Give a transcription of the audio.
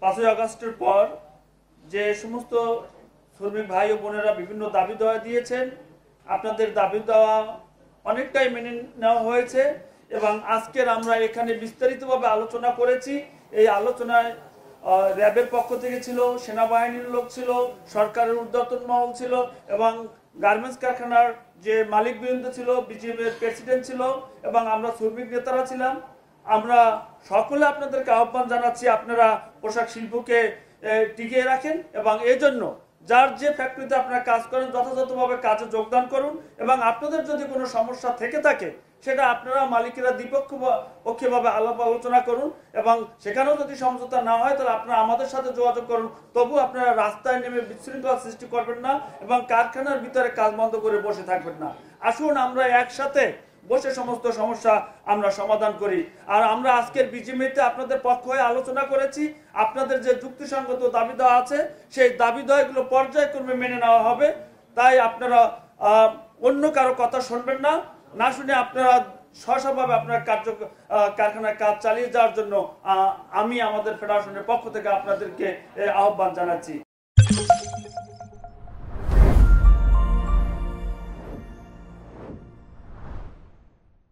5ই আগস্টের পর যে সমস্ত শ্রমিক ভাই ও বোনেরা বিভিন্ন দাবি দেওয়া দিয়েছেন, আপনাদের দাবি দেওয়া অনেকটাই মেনে নেওয়া হয়েছে এবং আজকের আমরা এখানে বিস্তারিতভাবে আলোচনা করেছি। এই আলোচনায় র্যাবের পক্ষ থেকে ছিল, সেনাবাহিনীর লোক ছিল, সরকারের ঊর্ধ্বতন মহল ছিল এবং গার্মেন্টস কারখানার যে মালিকবৃন্দ ছিল, বিজিএমের প্রেসিডেন্ট ছিল এবং আমরা শ্রমিক নেতারা ছিলাম। আমরা সকলে আপনাদেরকে আহ্বান জানাচ্ছি, আপনারা পোশাক শিল্পকে টিকিয়ে রাখেন এবং এই জন্য যার যে ফ্যাক্টরিতে আপনারা কাজ করেন যথাযথভাবে কাজে যোগদান করুন এবং আপনাদের যদি কোনো সমস্যা থেকে থাকে সেটা আপনারা মালিকেরা দ্বিপক্ষীয়ভাবে আলাপ আলোচনা করুন এবং সেখানেও যদি সমঝোতা না হয় তাহলে আপনারা আমাদের সাথে যোগাযোগ করুন। তবু আপনারা রাস্তায় নেমে বিশৃঙ্খলা সৃষ্টি করবেন না এবং কারখানার ভিতরে কাজ বন্ধ করে বসে থাকবেন না। আসুন আমরা একসাথে বসে সমস্ত সমস্যা আমরা সমাধান করি। আর আমরা আজকের বিজিএমইতে আপনাদের পক্ষ হয়ে আলোচনা করেছি, আপনাদের যে যুক্তিসঙ্গত দাবি দেওয়া আছে সেই দাবি দেওয়াগুলো পর্যায়ক্রমে মেনে নেওয়া হবে। তাই আপনারা অন্য কারো কথা শুনবেন না, না শুনে আপনারা সহসাভাবে আপনার কারখানার কাজ চালিয়ে যাওয়ার জন্য আমি আমাদের ফেডারেশনের পক্ষ থেকে আপনাদেরকে আহ্বান জানাচ্ছি।